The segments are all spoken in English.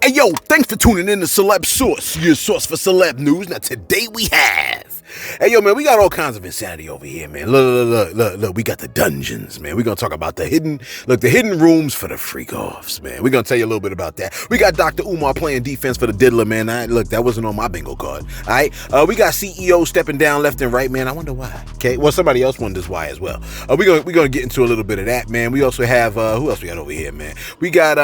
Hey yo, thanks for tuning in to Celeb Source, your source for celeb news. Now today we have, hey yo man, we got all kinds of insanity over here, man. Look, we got the dungeons, man. We're gonna talk about the hidden rooms for the freak-offs, man. We're gonna tell you a little bit about that. We got Dr. Umar playing defense for the diddler, man. Look, that wasn't on my bingo card. Alright. We got CEO stepping down left and right, man. I wonder why. Okay. Well, somebody else wonders why as well. We're gonna get into a little bit of that, man. We also have who else we got over here, man? We got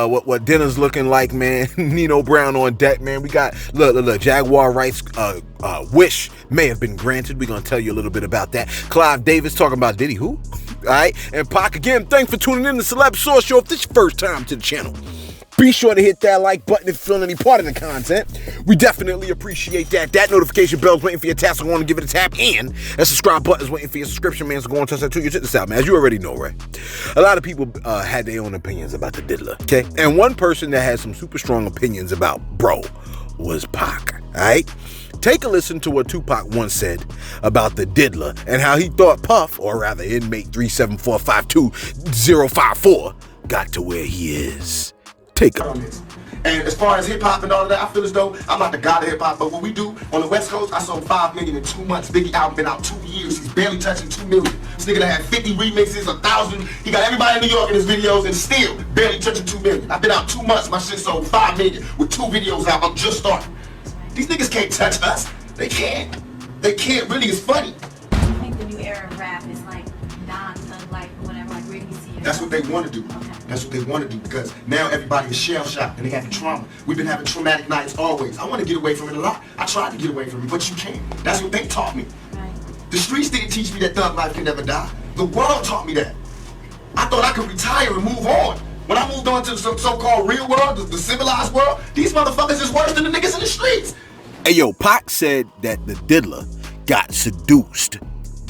what dinner's looking like, man. Nino Brown on deck, man. We got look, Jaguar rights wish may have been granted. We're gonna tell you a little bit about that. Clive Davis talking about Diddy who? Alright, and Pac again, thanks for tuning in to Celeb Source Show. If this is your first time to the channel, be sure to hit that like button if you're feeling any part of the content. We definitely appreciate that. That notification bell's waiting for your tap, so go on and give it a tap. And that subscribe button's waiting for your subscription, man. So go on and touch that too. You check this out, man. As you already know, right? A lot of people had their own opinions about the diddler, okay? And one person that had some super strong opinions about bro was Pac, alright? Take a listen to what Tupac once said about the diddler and how he thought Puff, or rather inmate 37452-054, got to where he is. Take a listen. And as far as hip-hop and all of that, I feel as though I'm not the god of hip-hop, but what we do on the West Coast, I sold 5 million in 2 months. Biggie album been out 2 years. He's barely touching 2 million. This nigga that had 50 remixes, 1,000. He got everybody in New York in his videos and still barely touching 2 million. I've been out 2 months. My shit sold 5 million with 2 videos out. I'm just starting. These niggas can't touch us. They can't. They can't really. It's funny. I think the new era of rap is like non-thug life or whatever, like where do you see it? That's what they want to do. Okay. That's what they want to do because now everybody is shell-shocked and they have the trauma. We've been having traumatic nights always. I want to get away from it a lot. I tried to get away from it, but you can't. That's what they taught me. Right. The streets didn't teach me that thug life can never die. The world taught me that. I thought I could retire and move on. When I moved on to the so-called real world, the civilized world, these motherfuckers is worse than the niggas in the streets. Hey yo, Pac said that the diddler got seduced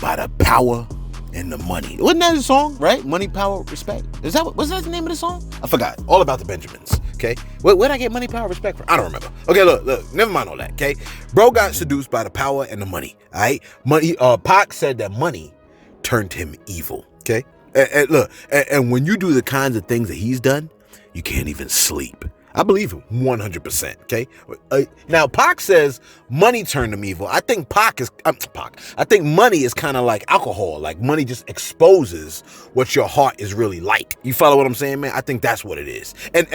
by the power and the money. Wasn't that his song, right? Money, power, respect. Was that the name of the song? I forgot. All about the Benjamins. Okay. Where'd I get money, power, respect from? I don't remember. Okay, look, never mind all that. Okay. Bro got seduced by the power and the money. All right. Money. Pac said that money turned him evil. Okay. And look, and when you do the kinds of things that he's done, you can't even sleep. I believe him 100%. Okay. Now Pac says money turned him evil. I think I think money is kind of like alcohol. Like money just exposes what your heart is really like. You follow what I'm saying, man? I think that's what it is. And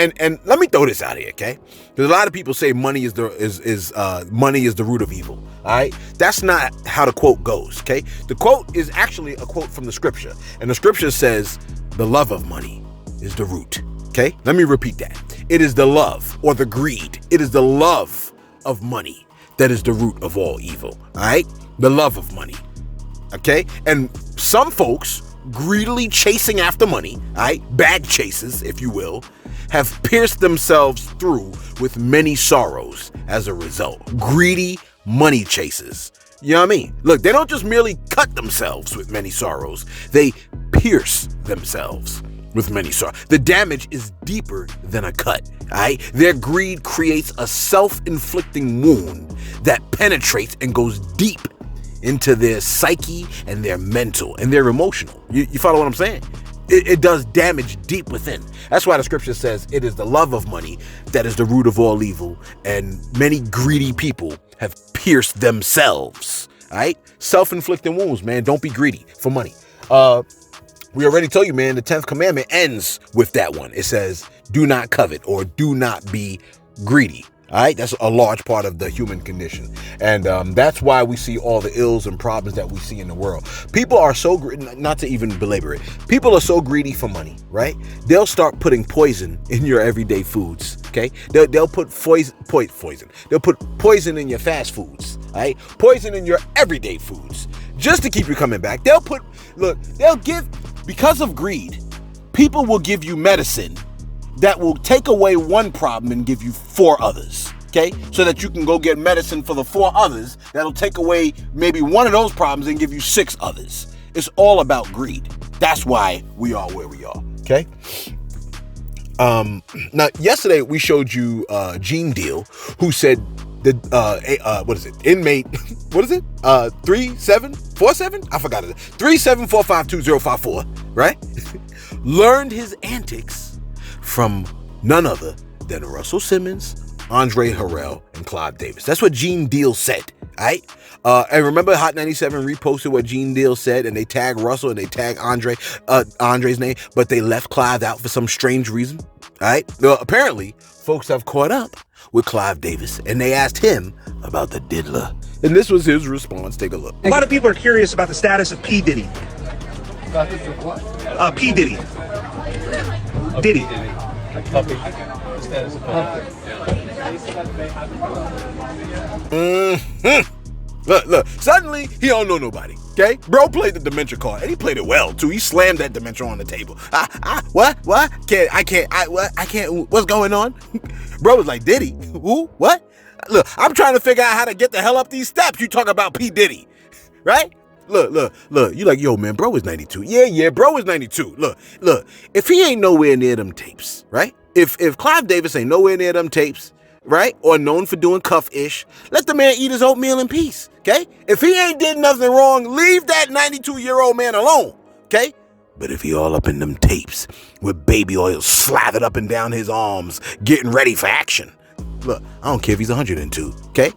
let me throw this out here, okay? Because a lot of people say money is the root of evil. All right. That's not how the quote goes. Okay. The quote is actually a quote from the scripture, and the scripture says the love of money is the root. Okay. Let me repeat that. It is the love or the greed. It is the love of money that is the root of all evil. All right. The love of money. Okay. And some folks greedily chasing after money, all right, bag chasers, if you will, have pierced themselves through with many sorrows as a result. Greedy money chasers. You know what I mean? Look, they don't just merely cut themselves with many sorrows. They pierce themselves with many sorrows. The damage is deeper than a cut, all right? Their greed creates a self-inflicting wound that penetrates and goes deep into their psyche and their mental and their emotional. You follow what I'm saying? It does damage deep within. That's why the scripture says it is the love of money that is the root of all evil, and many greedy people have pierced themselves, all right? Self-inflicting wounds, man. Don't be greedy for money. We already told you, man, the 10th commandment ends with that one. It says, do not covet or do not be greedy. All right. That's a large part of the human condition. And that's why we see all the ills and problems that we see in the world. People are so greedy, not to even belabor it. People are so greedy for money, right? They'll start putting poison in your everyday foods. Okay. They'll put poison. They'll put poison in your fast foods. All right. Poison in your everyday foods just to keep you coming back. Because of greed, people will give you medicine that will take away one problem and give you 4 others, okay? So that you can go get medicine for the 4 others that'll take away maybe one of those problems and give you 6 others. It's all about greed. That's why we are where we are, okay? Now, yesterday we showed you Gene Deal, who said inmate, 3747? I forgot it. 37452-054, right? Learned his antics from none other than Russell Simmons, Andre Harrell, and Clive Davis. That's what Gene Deal said, all right? And remember Hot 97 reposted what Gene Deal said, and they tagged Russell and they tagged Andre's name, but they left Clive out for some strange reason, all right? Well, apparently, folks have caught up with Clive Davis, and they asked him about the diddler. And this was his response. Take a look. A lot of people are curious about the status of P. Diddy. P. Diddy. Diddy. Look, suddenly he don't know nobody, okay? Bro played the dementia card, and he played it well, too. He slammed that dementia on the table. What? I can't, what's going on? Bro was like, Diddy? Who? What? Look, I'm trying to figure out how to get the hell up these steps. You talk about P. Diddy, right? Look, you like, yo, man, bro was 92. Yeah, bro was 92. Look, if he ain't nowhere near them tapes, right? If Clive Davis ain't nowhere near them tapes, right? Or known for doing cuff-ish, let the man eat his oatmeal in peace, okay? If he ain't did nothing wrong, leave that 92-year-old man alone, okay? But if he all up in them tapes with baby oil slathered up and down his arms, getting ready for action, look, I don't care if he's 102, okay?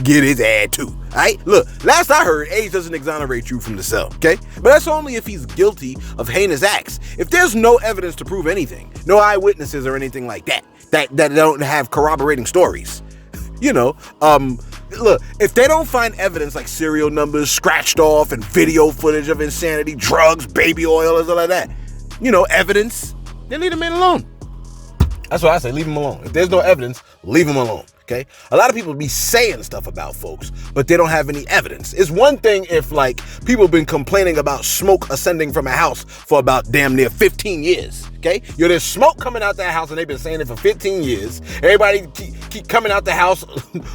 Get his ass too, all right? Look, last I heard, age doesn't exonerate you from the cell, okay? But that's only if he's guilty of heinous acts. If there's no evidence to prove anything, no eyewitnesses or anything like that don't have corroborating stories, look, if they don't find evidence like serial numbers scratched off and video footage of insanity, drugs, baby oil, or something like that, evidence, then leave the man alone. That's what I say, leave him alone. If there's no evidence, leave him alone, okay? A lot of people be saying stuff about folks, but they don't have any evidence. It's one thing if, like, people have been complaining about smoke ascending from a house for about damn near 15 years, okay? There's smoke coming out that house, and they've been saying it for 15 years. Everybody keep coming out the house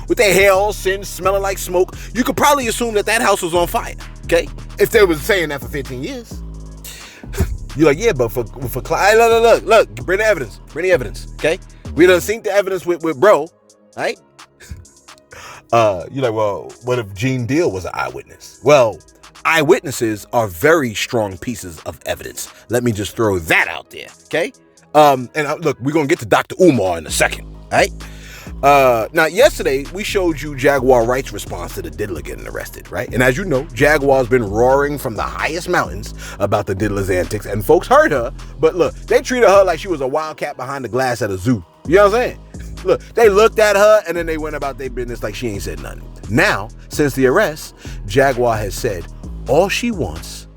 with their hair all singed, smelling like smoke. You could probably assume that house was on fire, okay? If they was saying that for 15 years. You're like, yeah, but for look, bring the evidence, okay? We done seen the evidence with bro, right? You're like, well, what if Gene Deal was an eyewitness? Well, eyewitnesses are very strong pieces of evidence. Let me just throw that out there, okay? Look, we're gonna get to Dr. Umar in a second, all right? Now, yesterday, we showed you Jaguar Wright's response to the diddler getting arrested, right? And as you know, Jaguar's been roaring from the highest mountains about the diddler's antics, and folks heard her, but look, they treated her like she was a wildcat behind the glass at a zoo. You know what I'm saying? Look, they looked at her, and then they went about their business like she ain't said nothing. Now, since the arrest, Jaguar has said all she wants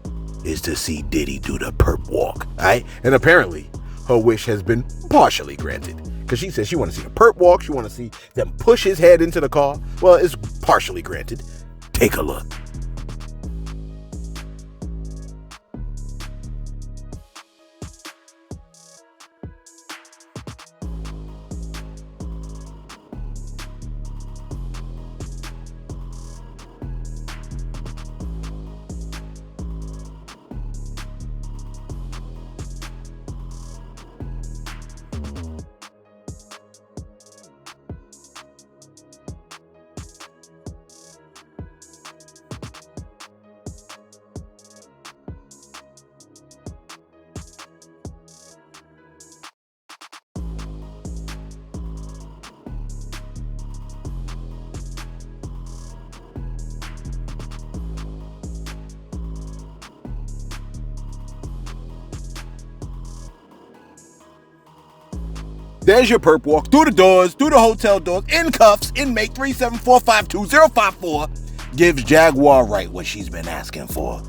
is to see Diddy do the perp walk, all right? And apparently, her wish has been partially granted. Because she said she want to see a perp walk. She want to see them push his head into the car. Well, it's partially granted. Take a look. There's your perp walk through the doors, through the hotel doors, in cuffs. Inmate 37452-054 gives Jaguar Wright what she's been asking for,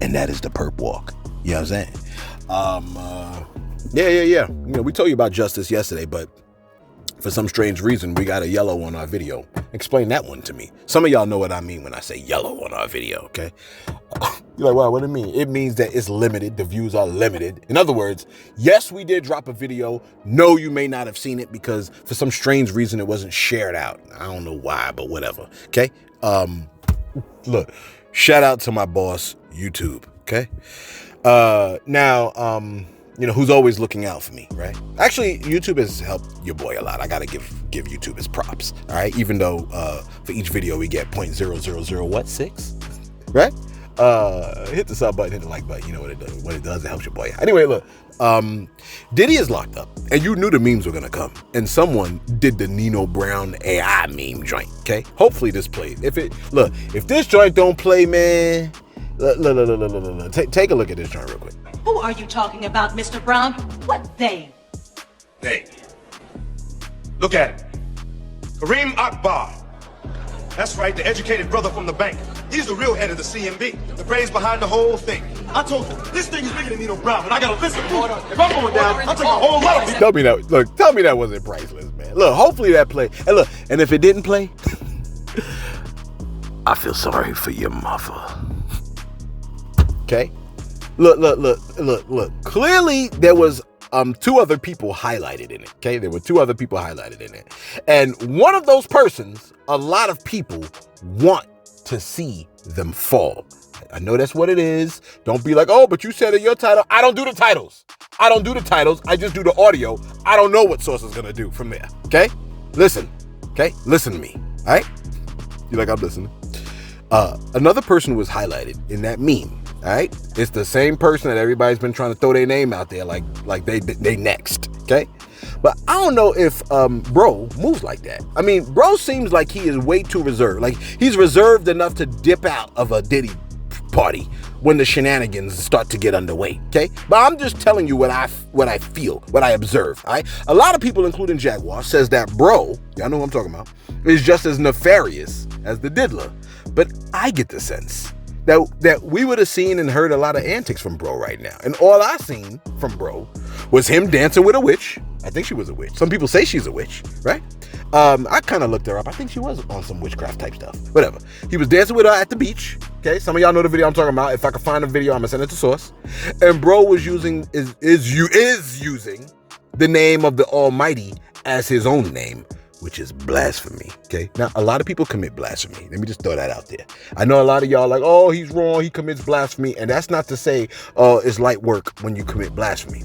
and that is the perp walk. You know what I'm saying? Yeah. We told you about justice yesterday, but for some strange reason, we got a yellow on our video. Explain that one to me. Some of y'all know what I mean when I say yellow on our video, okay? You're like, wow, what do it mean? It means that it's limited. The views are limited. In other words, yes, we did drop a video. No, you may not have seen it because for some strange reason, it wasn't shared out. I don't know why, but whatever, okay? Look, shout out to my boss, YouTube, okay? Who's always looking out for me, right? Actually, YouTube has helped your boy a lot. I gotta give YouTube his props, all right? Even though for each video we get 0.0006, right? Hit the sub button, hit the like button. You know what it does. What it does, it helps your boy. Anyway, look. Diddy is locked up, and you knew the memes were gonna come. And someone did the Nino Brown AI meme joint. Okay, hopefully this plays. If this joint don't play, man, look. Take a look at this joint real quick. Who are you talking about, Mr. Brown? What they? Hey, look at him. Kareem Akbar. That's right, the educated brother from the bank. He's the real head of the CMB, the brains behind the whole thing. I told you, this thing is bigger than Nino Brown, and I gotta listen to it. If I'm going down, I'll take a whole lot of people. Tell me that wasn't priceless, man. Look, hopefully that played. And look, and if it didn't play, I feel sorry for your mother. Okay? Look. Clearly there was two other people highlighted in it. Okay? There were two other people highlighted in it. And one of those persons, a lot of people want to see them fall. I know that's what it is. Don't be like, oh, but you said in your title. I don't do the titles. I just do the audio. I don't know what Source is going to do from there. Okay? Listen. Okay? Listen to me. All right? You like I'm listening? Another person was highlighted in that meme. All right? It's the same person that everybody's been trying to throw their name out there like they next. Okay? But I don't know if bro moves like that. I mean, bro seems like he is way too reserved. Like he's reserved enough to dip out of a Diddy party when the shenanigans start to get underway. Okay, but I'm just telling you what I feel, what I observe. All right, a lot of people, including Jaguar, says that bro, y'all know what I'm talking about, is just as nefarious as the diddler. But I get the sense that we would have seen and heard a lot of antics from bro right now, and all I seen from bro was him dancing with a witch. I think she was a witch. Some people say she's a witch, right? I kind of looked her up. I think she was on some witchcraft type stuff. Whatever. He was dancing with her at the beach. Okay, some of y'all know the video I'm talking about. If I can find a video, I'm gonna send it to Source. And bro was using is using the name of the Almighty as his own name, which is blasphemy. Okay, now a lot of people commit blasphemy. Let me just throw that out there. I know a lot of y'all like, oh, he's wrong. He commits blasphemy, and that's not to say it's light work when you commit blasphemy.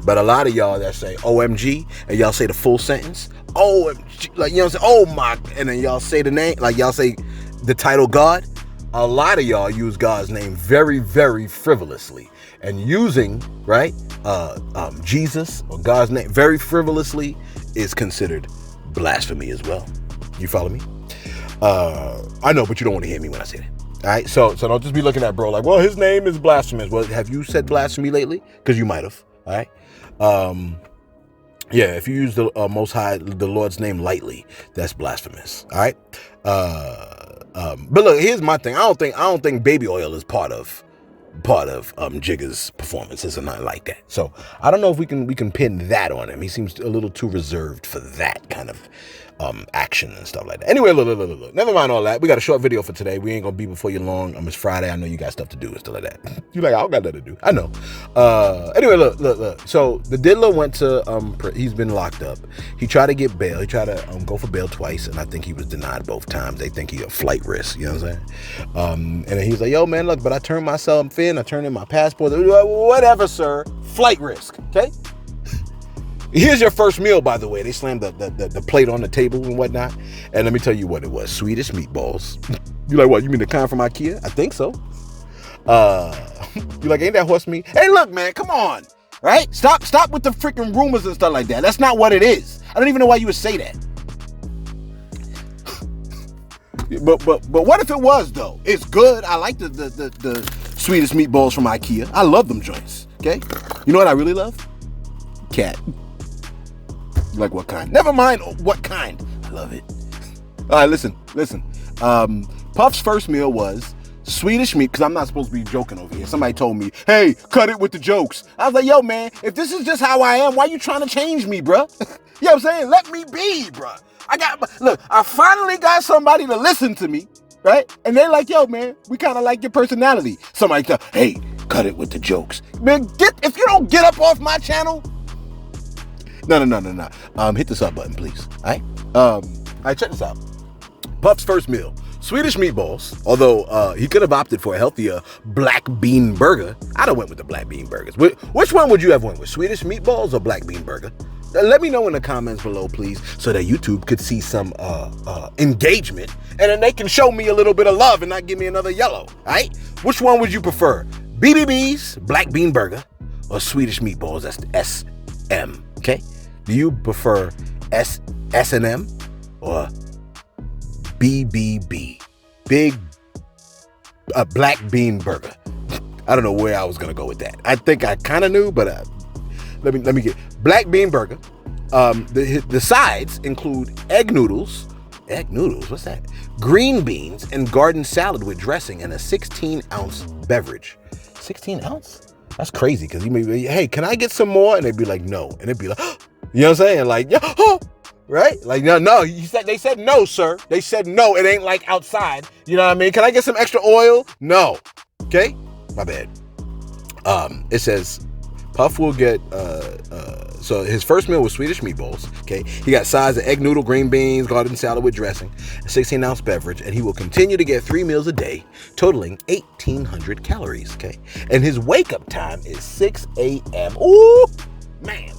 But a lot of y'all that say OMG and y'all say the full sentence, OMG, like, you know what I'm saying? Oh my, and then y'all say the name, like y'all say the title God. A lot of y'all use God's name very, very frivolously, and using, right, Jesus or God's name very frivolously is considered blasphemy as well. You follow me? I know, but you don't want to hear me when I say that. All right, so don't just be looking at bro like, well, his name is blasphemous. Well, have you said blasphemy lately? Because you might have. All right. Yeah, if you use the Most High, the Lord's name lightly, that's blasphemous. All right. But look, here's my thing. I don't think baby oil is part of Jigga's performances or nothing like that. So I don't know if we can pin that on him. He seems a little too reserved for that kind of action and stuff like that. Anyway, look. Never mind all that. We got a short video for today. We ain't gonna be before you long. It's Friday. I know you got stuff to do and stuff like that. You like, I don't got nothing to do. I know. Anyway, look. So the diddler went to he's been locked up. He tried to get bail. He tried to go for bail twice, and I think he was denied both times. They think he a flight risk. You know what I'm saying? And then he's like, yo, man, look, but I turned myself in. I turned in my passport. Whatever, sir. Flight risk. Okay. Here's your first meal, by the way. They slammed the plate on the table and whatnot. And let me tell you what it was. Swedish meatballs. You like, what? You mean the kind from IKEA? I think so. You like, ain't that horse meat? Hey, look, man, come on. Right? Stop with the freaking rumors and stuff like that. That's not what it is. I don't even know why you would say that. But what if it was, though? It's good. I like the Swedish meatballs from IKEA. I love them joints. Okay? You know what I really love? Cat. Like what kind? Never mind what kind. I love it. All right, listen. Puff's first meal was Swedish meat, because I'm not supposed to be joking over here. Somebody told me, hey, cut it with the jokes. I was like, yo, man, if this is just how I am, why you trying to change me, bruh? You know what I'm saying? Let me be, bruh. I finally got somebody to listen to me, right? And they're like, yo, man, we kind of like your personality. Somebody tell, hey, cut it with the jokes. Man, if you don't get up off my channel. No. Hit the sub button, please. All right, check this out. Puff's first meal, Swedish meatballs. Although he could have opted for a healthier black bean burger. I'd have went with the black bean burgers. Which one would you have went with, Swedish meatballs or black bean burger? Let me know in the comments below, please, so that YouTube could see some engagement, and then they can show me a little bit of love and not give me another yellow. All right? Which one would you prefer? BBB's, Black Bean Burger, or Swedish Meatballs? That's the SM. Okay? Do you prefer S&M or BBB? Big Black Bean Burger. I don't know where I was gonna go with that. I think I kind of knew, but let me get Black Bean Burger. The sides include egg noodles. Egg noodles? What's that? Green beans and garden salad with dressing and a 16-ounce beverage. 16 ounce? That's crazy, because you may be, hey, can I get some more? And they'd be like, no. And they'd be like, you know what I'm saying? Like, yeah, right? Like, no, they said no, sir. They said no. It ain't like outside. You know what I mean? Can I get some extra oil? No. Okay? My bad. It says Puff will get, so his first meal was Swedish meatballs. Okay. He got sides of egg noodle, green beans, garden salad with dressing, a 16-ounce beverage, and he will continue to get 3 meals a day, totaling 1,800 calories. Okay. And his wake up time is 6 a.m. Ooh, man.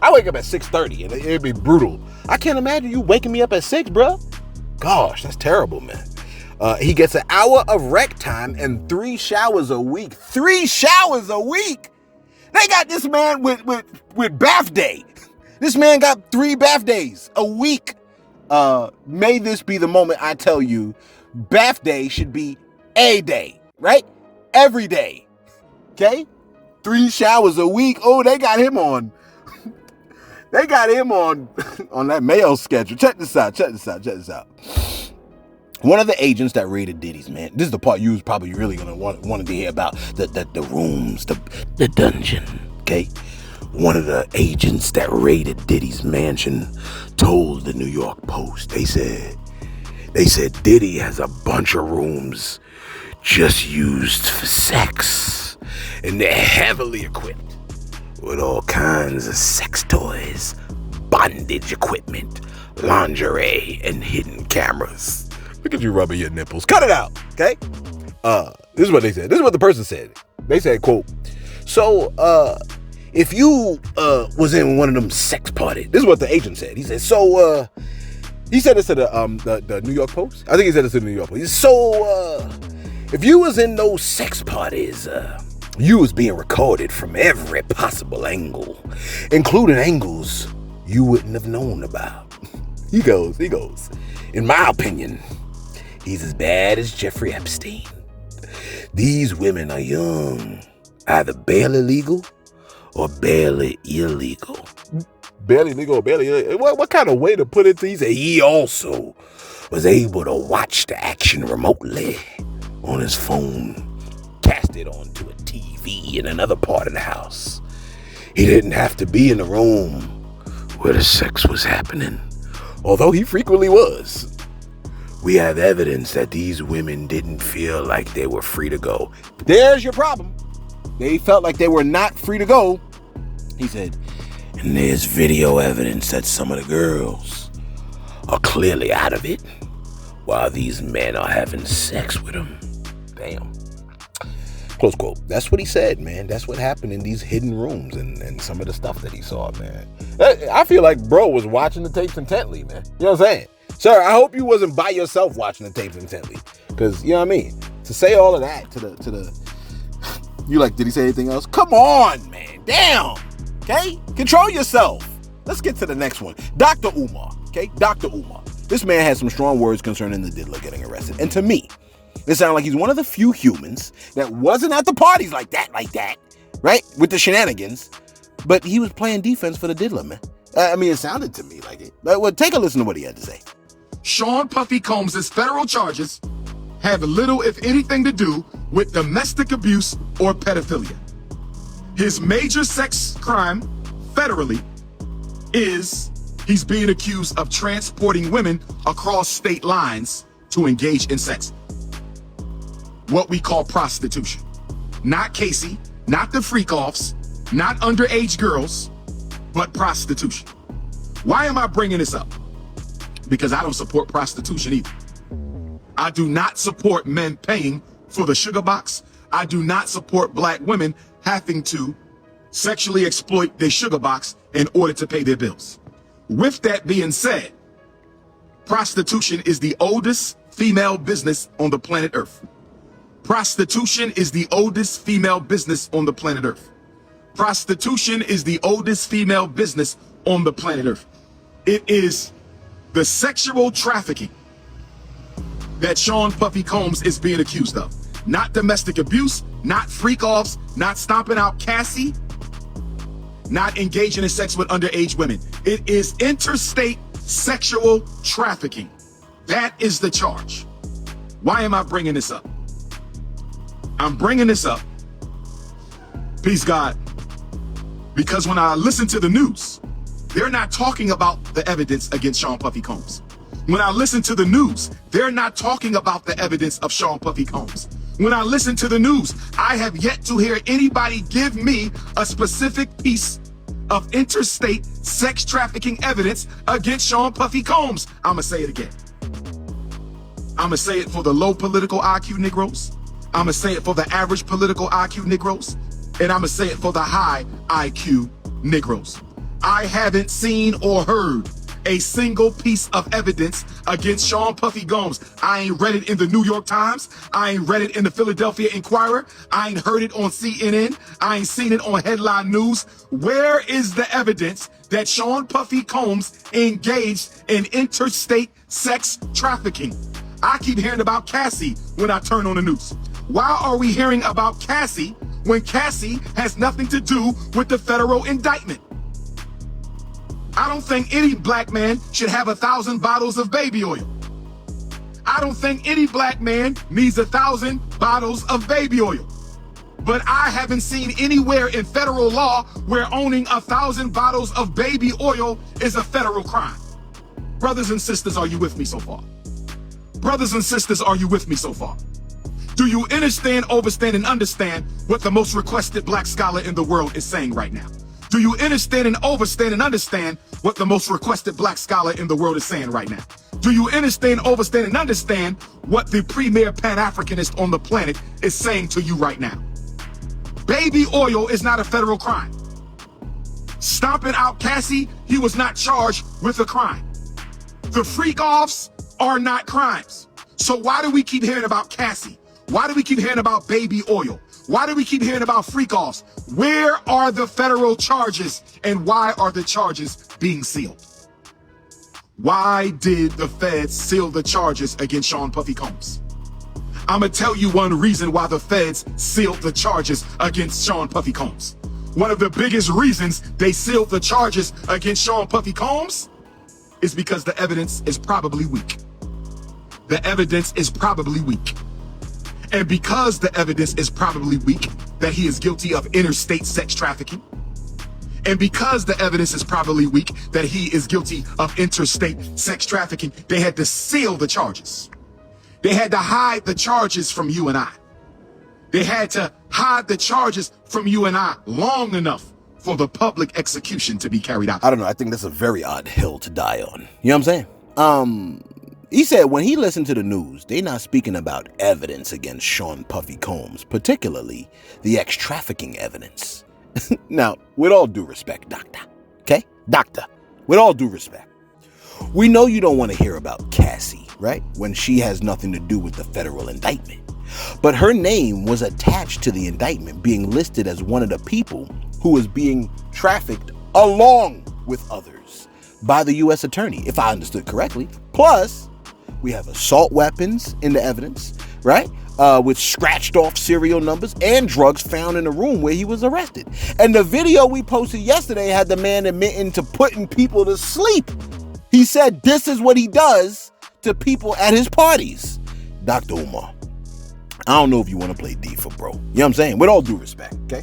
I wake up at 6:30 and it'd be brutal. I can't imagine you waking me up at 6, bro. Gosh, that's terrible, man. He gets an hour of rec time and 3 showers a week. 3 showers a week. They got this man with bath day. This man got 3 bath days a week. May this be the moment I tell you bath day should be a day, right? Every day. Okay? 3 showers a week. Oh, they got him on. They got him on that Mayo schedule. Check this out. One of the agents that raided Diddy's, man, this is the part you was probably really gonna wanted to hear about, the rooms, the dungeon, okay? One of the agents that raided Diddy's mansion told the New York Post, they said Diddy has a bunch of rooms just used for sex, and they're heavily equipped with all kinds of sex toys, bondage equipment, lingerie, and hidden cameras. Look at you rubbing your nipples. Cut it out, okay? This is what they said. This is what the person said. They said, quote, so, if you was in one of them sex parties, this is what the agent said. He said, so, he said this to the New York Post. I think he said this to the New York Post. So, if you was in those sex parties, you was being recorded from every possible angle, including angles you wouldn't have known about. He goes, in my opinion, he's as bad as Jeffrey Epstein. These women are young, either barely legal or barely illegal. Barely legal or barely illegal? What kind of way to put it? He said he also was able to watch the action remotely on his phone, cast it onto a TV in another part of the house. He didn't have to be in the room where the sex was happening, although he frequently was. We have evidence that these women didn't feel like they were free to go. There's your problem. They felt like they were not free to go. He said, and there's video evidence that some of the girls are clearly out of it while these men are having sex with them. Damn. Close quote. That's what he said, man. That's what happened in these hidden rooms and some of the stuff that he saw, man. I feel like bro was watching the tapes intently, man. You know what I'm saying? Sir, I hope you wasn't by yourself watching the tapes intently. Because, you know what I mean? To say all of that to the you like, did he say anything else? Come on, man. Damn. Okay? Control yourself. Let's get to the next one. Dr. Umar. Okay? Dr. Umar. This man had some strong words concerning the diddler getting arrested. And to me, it sounds like he's one of the few humans that wasn't at the parties like that, right? With the shenanigans. But he was playing defense for the diddler, man. I mean, it sounded to me like it. Well, take a listen to what he had to say. Sean Puffy Combs' federal charges have little, if anything, to do with domestic abuse or pedophilia. His major sex crime, federally, is he's being accused of transporting women across state lines to engage in sex. What we call prostitution. Not Casey, not the freak-offs, not underage girls, but prostitution. Why am I bringing this up? Because I don't support prostitution either. I do not support men paying for the sugar box. I do not support black women having to sexually exploit their sugar box in order to pay their bills. With that being said, prostitution is the oldest female business on the planet Earth. Prostitution is the oldest female business on the planet Earth. Prostitution is the oldest female business on the planet Earth. It is the sexual trafficking that Sean Puffy Combs is being accused of. Not domestic abuse, not freak-offs, not stomping out Cassie, not engaging in sex with underage women. It is interstate sexual trafficking. That is the charge. Why am I bringing this up? I'm bringing this up, peace God, because when I listen to the news, they're not talking about the evidence against Sean Puffy Combs. When I listen to the news, they're not talking about the evidence of Sean Puffy Combs. When I listen to the news, I have yet to hear anybody give me a specific piece of interstate sex trafficking evidence against Sean Puffy Combs. I'ma say it again. I'ma say it for the low political IQ Negroes. I'ma say it for the average political IQ Negroes. And I'ma say it for the high IQ Negroes. I haven't seen or heard a single piece of evidence against Sean Puffy Combs. I ain't read it in the New York Times. I ain't read it in the Philadelphia Inquirer. I ain't heard it on CNN. I ain't seen it on headline news. Where is the evidence that Sean Puffy Combs engaged in interstate sex trafficking? I keep hearing about Cassie when I turn on the news. Why are we hearing about Cassie when Cassie has nothing to do with the federal indictment? I don't think any black man should have 1,000 bottles of baby oil. I don't think any black man needs 1,000 bottles of baby oil. But I haven't seen anywhere in federal law where owning 1,000 bottles of baby oil is a federal crime. Brothers and sisters, are you with me so far? Brothers and sisters, are you with me so far? Do you understand, overstand, and understand what the most requested black scholar in the world is saying right now? Do you understand and overstand and understand what the most requested black scholar in the world is saying right now? Do you understand, overstand, and understand what the premier Pan-Africanist on the planet is saying to you right now? Baby oil is not a federal crime. Stomping out Cassie, he was not charged with a crime. The freak-offs are not crimes. So why do we keep hearing about Cassie? Why do we keep hearing about baby oil? Why do we keep hearing about freak-offs? Where are the federal charges and why are the charges being sealed? Why did the feds seal the charges against Sean Puffy Combs? I'm gonna tell you one reason why the feds sealed the charges against Sean Puffy Combs. One of the biggest reasons they sealed the charges against Sean Puffy Combs is because the evidence is probably weak. The evidence is probably weak. And because the evidence is probably weak that he is guilty of interstate sex trafficking, and because the evidence is probably weak that he is guilty of interstate sex trafficking, they had to seal the charges. They had to hide the charges from you and I. They had to hide the charges from you and I long enough for the public execution to be carried out. I don't know. I think that's a very odd hill to die on. You know what I'm saying? He said when he listened to the news, they not speaking about evidence against Sean Puffy Combs, particularly the ex-trafficking evidence. Now, with all due respect, doctor, okay? Doctor, with all due respect, we know you don't want to hear about Cassie, right? When she has nothing to do with the federal indictment. But her name was attached to the indictment, being listed as one of the people who was being trafficked along with others by the U.S. attorney, if I understood correctly. Plus, we have assault weapons in the evidence, right? With scratched off serial numbers and drugs found in the room where he was arrested. And the video we posted yesterday had the man admitting to putting people to sleep. He said this is what he does to people at his parties. Dr. Umar, I don't know if you want to play D for bro. You know what I'm saying? With all due respect, okay?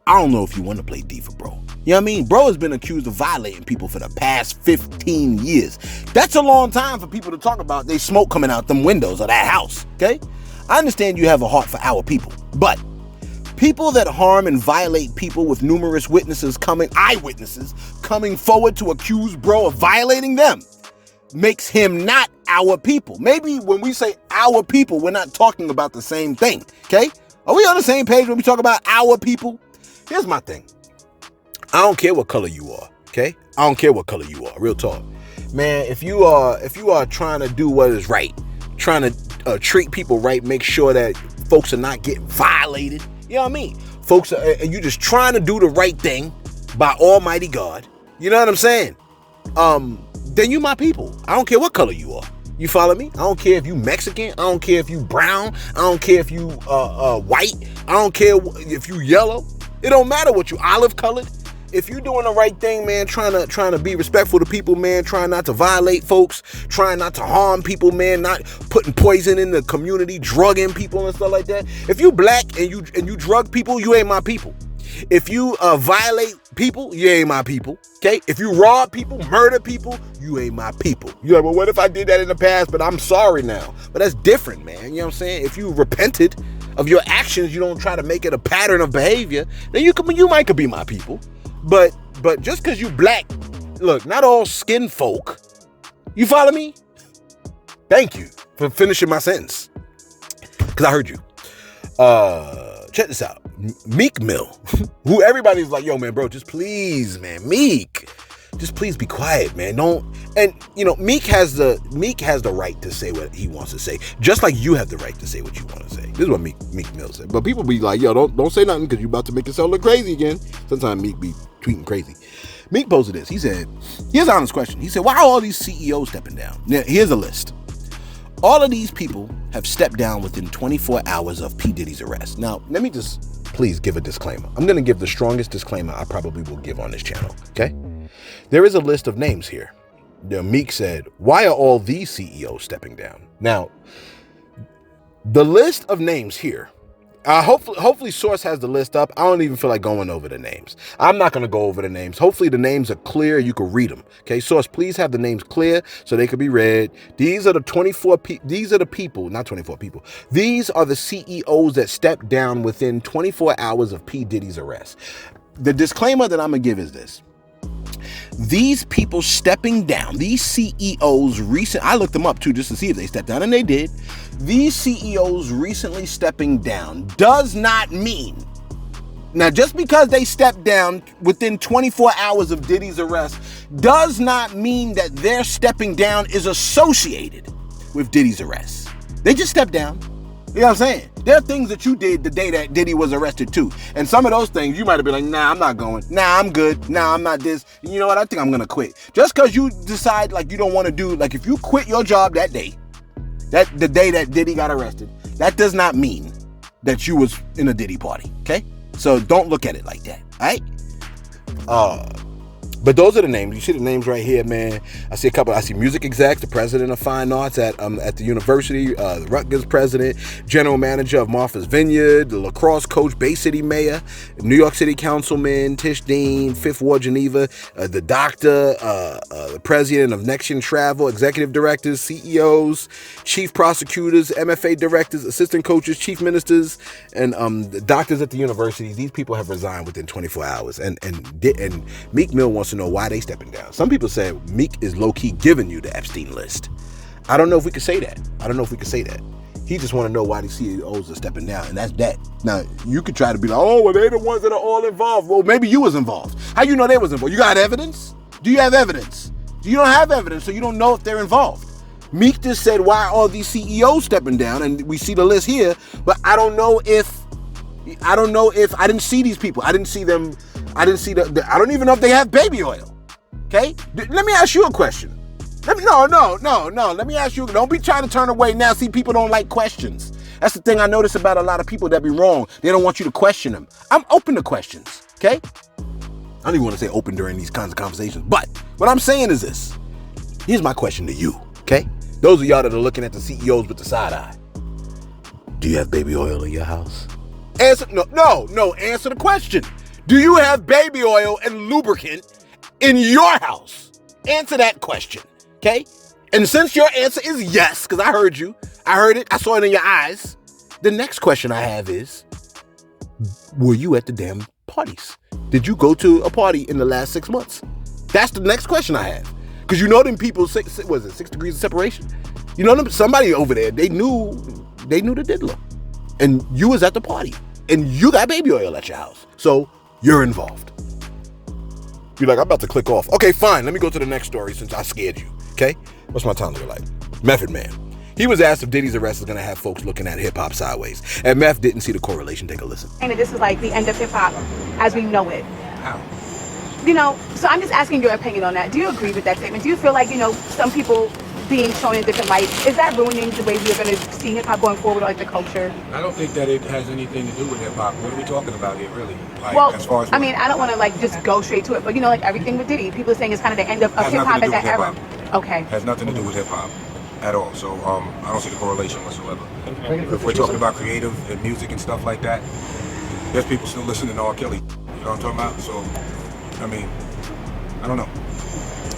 I don't know if you want to play D for bro. You know what I mean? Bro has been accused of violating people for the past 15 years. That's a long time for people to talk about they smoke coming out them windows of that house, okay? I understand you have a heart for our people, but people that harm and violate people with numerous eyewitnesses coming forward to accuse bro of violating them makes him not our people. Maybe when we say our people, we're not talking about the same thing, okay? Are we on the same page when we talk about our people? Here's my thing. I don't care what color you are, okay? I don't care what color you are, real talk. Man, if you are trying to do what is right, trying to treat people right, make sure that folks are not getting violated. You know what I mean? Folks are, and you just trying to do the right thing by Almighty God. You know what I'm saying? Then you my people. I don't care what color you are. You follow me? I don't care if you Mexican. I don't care if you brown. I don't care if you white. I don't care if you yellow. It don't matter what you olive colored. If you doing the right thing, man, trying to be respectful to people, man, trying not to violate folks, trying not to harm people, man, not putting poison in the community, drugging people and stuff like that. If you black and you drug people, you ain't my people. If you violate people, you ain't my people. Okay? If you rob people, murder people, you ain't my people. You're like, well, what if I did that in the past, but I'm sorry now? But that's different, man. You know what I'm saying? If you repented of your actions, you don't try to make it a pattern of behavior, then you might could be my people. But just because you black, look, not all skin folk. You follow me? Thank you for finishing my sentence. Because I heard you. Check this out. Meek Mill, who everybody's like, yo, man, bro, just please, man, Meek, just please be quiet, man. Don't. And you know, Meek has the right to say what he wants to say, just like you have the right to say what you want to say. This is what Meek Mill said. But people be like, yo, don't say nothing because you about to make yourself look crazy again. Sometimes Meek be tweeting crazy. Meek posted this. He said, here's an honest question. He said, why are all these CEOs stepping down? Now, here's a list. All of these people have stepped down within 24 hours of P. Diddy's arrest. Now, let me just please give a disclaimer. I'm going to give the strongest disclaimer I probably will give on this channel, okay? There is a list of names here. Meek said, why are all these CEOs stepping down? Now, the list of names here, hopefully Source has the list up. I don't even feel like going over the names. I'm not going to go over the names. Hopefully the names are clear. You can read them. Okay, Source, please have the names clear so they can be read. These are the these are the people, not 24 people. These are the CEOs that stepped down within 24 hours of P. Diddy's arrest. The disclaimer that I'm going to give is this. These people stepping down, these CEOs I looked them up too just to see if they stepped down, and they did. These CEOs recently stepping down does not mean, now just because they stepped down within 24 hours of Diddy's arrest does not mean that their stepping down is associated with Diddy's arrest. They just stepped down. You know what I'm saying? There are things that you did the day that Diddy was arrested too. And some of those things you might have been like, nah, I'm not going. Nah, I'm good. Nah, I'm not this. And you know what? I think I'm going to quit. Just because you decide like you don't want to do, like if you quit your job that day, the day that Diddy got arrested, that does not mean that you was in a Diddy party. Okay? So don't look at it like that. All right? But those are the names. You see the names right here, man. I see a couple. I see music execs, the president of fine arts at the university, the Rutgers president, general manager of Martha's Vineyard, the lacrosse coach, Bay City mayor, New York City councilman, Tish Dean, Fifth Ward Geneva, the doctor, the president of Next Gen Travel, executive directors, CEOs, chief prosecutors, MFA directors, assistant coaches, chief ministers, and the doctors at the university. These people have resigned within 24 hours. And Meek Mill wants to know why they stepping down. Some people say Meek is low-key giving you the Epstein list. I don't know if we could say that. He just want to know why the CEOs are stepping down, and that's that. Now, you could try to be like, oh, well, they're the ones that are all involved. Well, maybe you was involved. How you know they was involved? You got evidence? Do you have evidence? You don't have evidence, so you don't know if they're involved. Meek just said, why are all these CEOs stepping down? And we see the list here, but I don't know if I didn't see these people. I didn't see them. I didn't see I don't even know if they have baby oil. Okay? Let me ask you a question. No. Let me ask you. Don't be trying to turn away now. See, people don't like questions. That's the thing I notice about a lot of people that be wrong. They don't want you to question them. I'm open to questions. Okay? I don't even want to say open during these kinds of conversations. But what I'm saying is this. Here's my question to you. Okay? Those of y'all that are looking at the CEOs with the side eye. Do you have baby oil in your house? Answer. No. Answer the question. Do you have baby oil and lubricant in your house? Answer that question, okay? And since your answer is yes, because I heard you, I heard it, I saw it in your eyes, the next question I have is, were you at the damn parties? Did you go to a party in the last 6 months? That's the next question I have. Because you know them people, 6 degrees of separation? You know them, somebody over there, they knew the diddler. And you was at the party. And you got baby oil at your house. So, you're involved. You're like, I'm about to click off. Okay, fine. Let me go to the next story since I scared you. Okay? What's my time look like? Method Man. He was asked if Diddy's arrest is going to have folks looking at hip-hop sideways. And Meth didn't see the correlation. Take a listen. And this is like the end of hip-hop as we know it. How? You know, so I'm just asking your opinion on that. Do you agree with that statement? Do you feel like, you know, some people being shown in different lights, is that ruining the way we're going to see hip-hop going forward, like the culture? I don't think that it has anything to do with hip-hop. What are we talking about here, really? Like, Well, as far as I mean, I don't want to like just go straight to it, but you know, like everything with Diddy, people are saying it's kind of the end of Has hip-hop nothing at to do that with era. hip-hop. Okay. Has nothing to do with hip-hop at all. So I don't see the correlation whatsoever. If we're talking about creative and music and stuff like that, there's people still listening to R. Kelly. You know what I'm talking about? So, I mean, I don't know.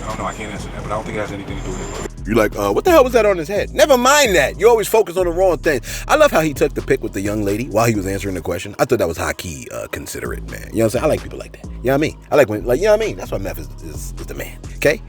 I can't answer that, but I don't think it has anything to do with hip-hop. You're like, what the hell was that on his head? Never mind that. You always focus on the wrong thing. I love how he took the pic with the young lady while he was answering the question. I thought that was high-key considerate, man. You know what I'm saying? I like people like that. You know what I mean? I like when, like, you know what I mean? That's why Meth is the man, okay?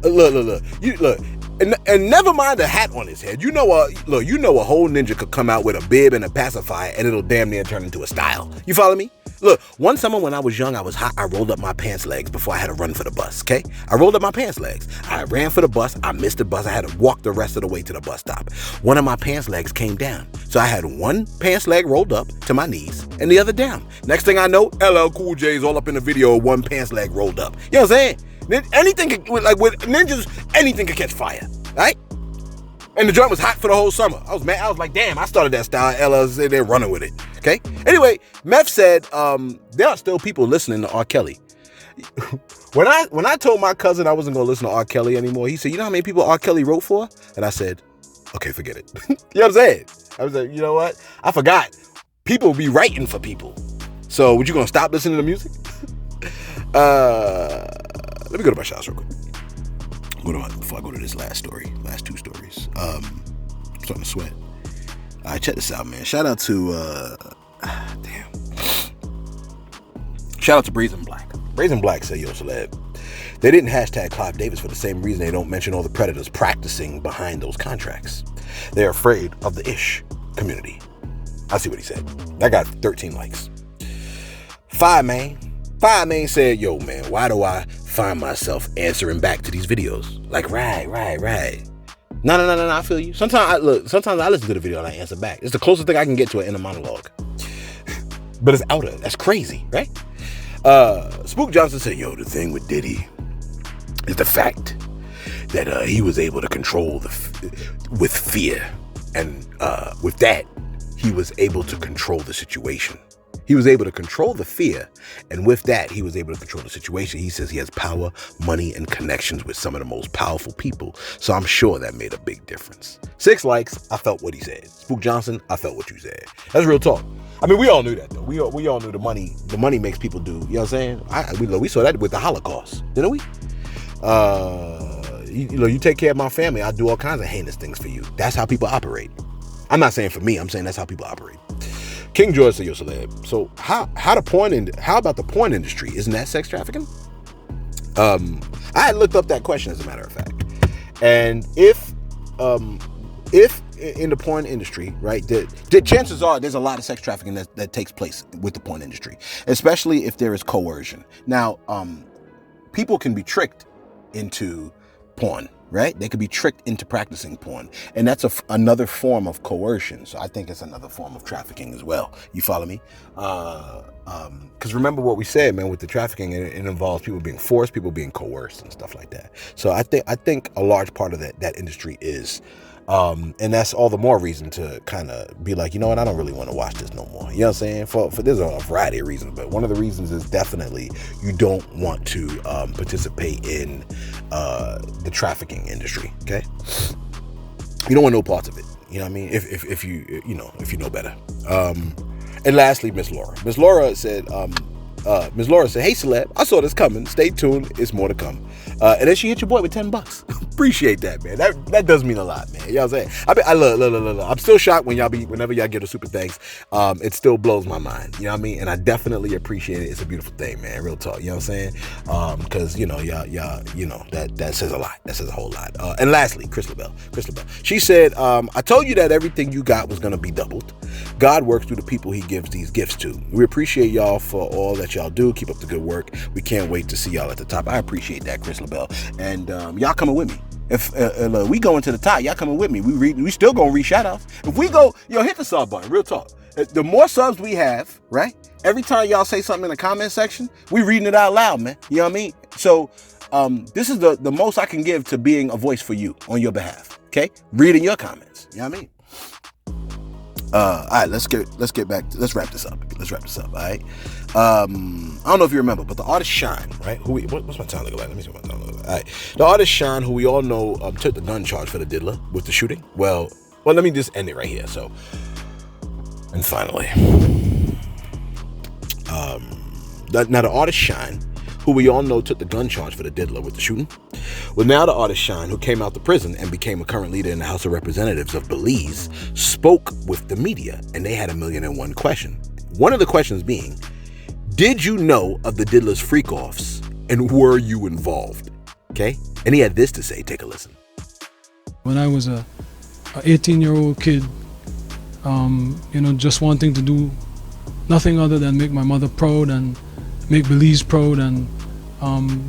Look. And never mind the hat on his head. You know a whole ninja could come out with a bib and a pacifier and it'll damn near turn into a style. You follow me? Look, one summer when I was young, I was hot. I rolled up my pants legs before I had to run for the bus, okay? I rolled up my pants legs. I ran for the bus. I missed the bus. I had to walk the rest of the way to the bus stop. One of my pants legs came down. So I had one pants leg rolled up to my knees and the other down. Next thing I know, LL Cool J's all up in the video, one pants leg rolled up. You know what I'm saying? Anything could, like with ninjas, anything could catch fire, right? And the joint was hot for the whole summer. I was mad. I was like, damn, I started that style. LL's they're running with it. Okay. Anyway, Meth said there are still people listening to R. Kelly. When I told my cousin I wasn't gonna listen to R. Kelly anymore, he said, "You know how many people R. Kelly wrote for?" And I said, "Okay, forget it." You know what I'm saying? I was like, you know what? I forgot. People be writing for people. So, would you gonna stop listening to music? Let me go to my shots real quick. Before I go to this last two stories. I'm starting to sweat. All right, check this out, man. Shout out to Brazen Black. Brazen Black said, "Yo, Celeb, they didn't hashtag Clive Davis for the same reason they don't mention all the predators practicing behind those contracts. They're afraid of the ish community." I see what he said. That got 13 likes. Five man said, "Yo, man, why do I find myself answering back to these videos? Like, right. No, I feel you. Sometimes I listen to the video and I answer back. It's the closest thing I can get to an inner monologue. But it's outer. That's crazy, right?" Spook Johnson said, "Yo, the thing with Diddy is the fact that he was able to control with fear. And with that, he was able to control the situation. He was able to control the fear, and with that, he was able to control the situation. He says he has power, money, and connections with some of the most powerful people. So I'm sure that made a big difference." 6 likes. I felt what he said. Spook Johnson, I felt what you said. That's real talk. I mean, we all knew that, though. We all knew the money makes people do. You know what I'm saying? We saw that with the Holocaust, didn't we? You take care of my family, I'll do all kinds of heinous things for you. That's how people operate. I'm not saying for me. I'm saying that's how people operate. King George said, "Yo, Celeb, so how about the porn industry? Isn't that sex trafficking?" I had looked up that question, as a matter of fact. And if in the porn industry, right, the chances are there's a lot of sex trafficking that takes place with the porn industry, especially if there is coercion. Now, people can be tricked into porn, right? They could be tricked into practicing porn, and that's another form of coercion. So I think it's another form of trafficking as well. You follow me? Because remember what we said, man, with the trafficking, it involves people being forced, people being coerced, and stuff like that. So I think a large part of that industry is. And that's all the more reason to kind of be like, you know what, I don't really want to watch this no more. You know what I'm saying? For there's a variety of reasons, but one of the reasons is definitely you don't want to participate in the trafficking industry. Okay, you don't want no parts of it. You know what I mean? If you know better. And lastly, Miss Laura. Miss Laura said, "Hey, Celeb, I saw this coming. Stay tuned. It's more to come." And then she hit your boy with $10. Appreciate that, man. That does mean a lot, man. You know what I'm saying? I look. I'm still shocked whenever y'all get a super thanks. It still blows my mind. You know what I mean? And I definitely appreciate it. It's a beautiful thing, man. Real talk. You know what I'm saying? Because y'all, that says a lot. That says a whole lot. And lastly, Chris LaBelle. She said, "I told you that everything you got was gonna be doubled. God works through the people He gives these gifts to. We appreciate y'all for all that y'all do. Keep up the good work. We can't wait to see y'all at the top." I appreciate that, Chris LaBelle. And y'all coming with me. If look, we going to the top, y'all coming with me. We still gonna read shout outs. If we go, hit the sub button, real talk. The more subs we have, right? Every time y'all say something in the comment section, we reading it out loud, man. You know what I mean? So this is the most I can give to being a voice for you on your behalf. Okay? Reading your comments. You know what I mean? All right, let's wrap this up. All right. I don't know if you remember, but the artist Shine, right? What's my time looking like? Let me see what my time looking like. All right. The artist Shine, who we all know took the gun charge for the diddler with the shooting. Well, let me just end it right here. So, and finally, now the artist Shine, who we all know took the gun charge for the diddler with the shooting. Well, now the artist Shine, who came out the prison and became a current leader in the House of Representatives of Belize, spoke with the media, and they had 1,000,001 question. One of the questions being, did you know of the diddler's freak-offs, and were you involved? Okay? And he had this to say. Take a listen. When I was a 18-year-old kid, just wanting to do nothing other than make my mother proud and make Belize proud and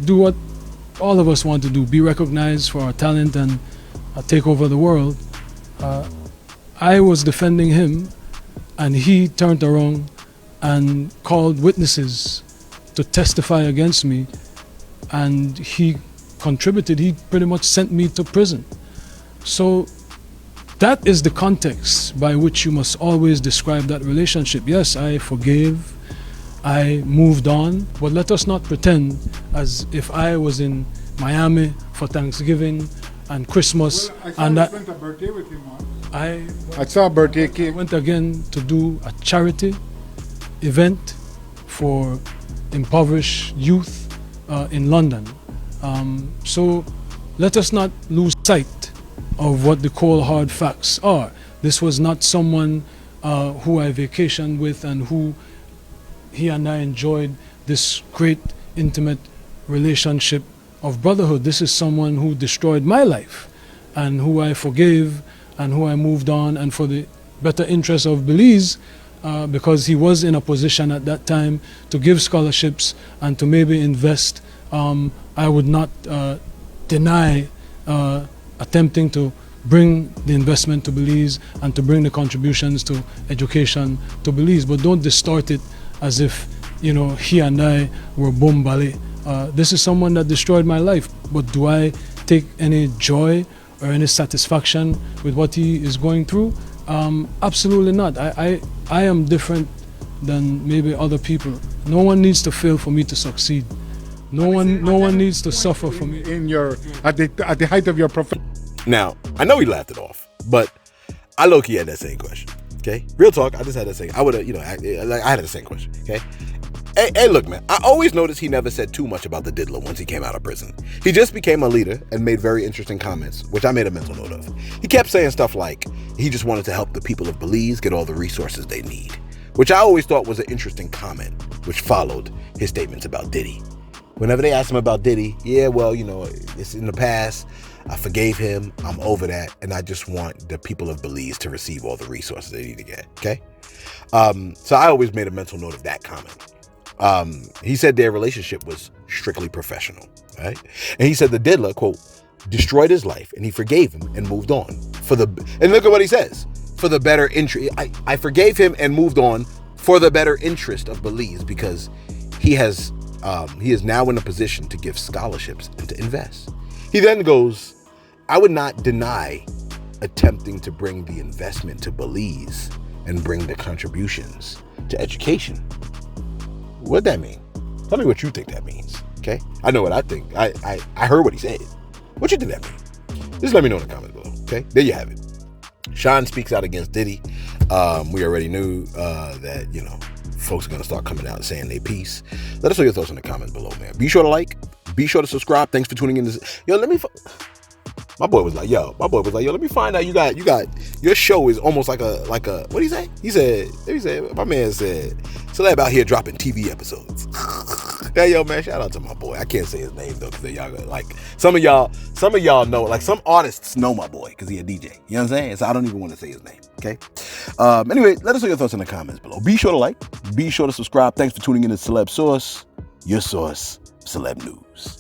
do what all of us want to do, be recognized for our talent and take over the world. I was defending him, and he turned around and called witnesses to testify against me, and he contributed. He pretty much sent me to prison. So that is the context by which you must always describe that relationship. Yes, I forgave, I moved on, but let us not pretend as if I was in Miami for Thanksgiving and Christmas. Well, I and spent a birthday with him once. I saw a birthday cake. I went again to do a charity event for impoverished youth in London. So let us not lose sight of what the cold hard facts are. This was not someone who I vacationed with and who he and I enjoyed this great intimate relationship of brotherhood. This is someone who destroyed my life and who I forgave and who I moved on, and for the better interest of Belize, because he was in a position at that time to give scholarships and to maybe invest. I would not deny attempting to bring the investment to Belize and to bring the contributions to education to Belize, but don't distort it as if, he and I were bombali. This is someone that destroyed my life, but do I take any joy or any satisfaction with what he is going through? Absolutely not. I am different than maybe other people. No one needs to fail for me to succeed. No one needs to suffer for me. At the height of your profession. Now, I know he laughed it off, but I low-key had that same question. Okay, real talk. I just had that same. I would have, I had the same question. Okay. Hey, look, man. I always noticed he never said too much about the diddler once he came out of prison. He just became a leader and made very interesting comments, which I made a mental note of. He kept saying stuff like he just wanted to help the people of Belize get all the resources they need, which I always thought was an interesting comment, which followed his statements about Diddy. Whenever they asked him about Diddy, it's in the past. I forgave him. I'm over that. And I just want the people of Belize to receive all the resources they need to get. Okay. So I always made a mental note of that comment. He said their relationship was strictly professional. Right. And he said the diddler, quote, destroyed his life and he forgave him and moved on and look at what he says, for the better interest. I forgave him and moved on for the better interest of Belize, because he is now in a position to give scholarships and to invest. He then goes, I would not deny attempting to bring the investment to Belize and bring the contributions to education. What'd that mean? Tell me what you think that means, okay? I know what I think. I heard what he said. What you think that means? Just let me know in the comments below, okay? There you have it. Sean speaks out against Diddy. We already knew that, folks are going to start coming out and saying their piece. Let us know your thoughts in the comments below, man. Be sure to like. Be sure to subscribe. Thanks for tuning in. My boy was like, let me find out you got your show is almost like a what did he say? He said, my man said, Celeb out here dropping TV episodes. Hey, yo, man, shout out to my boy. I can't say his name though, because y'all like some of y'all know, like some artists know my boy because he a DJ. You know what I'm saying? So I don't even want to say his name. Okay. Anyway, let us know your thoughts in the comments below. Be sure to like. Be sure to subscribe. Thanks for tuning in to Celeb Source, your source, Celeb News.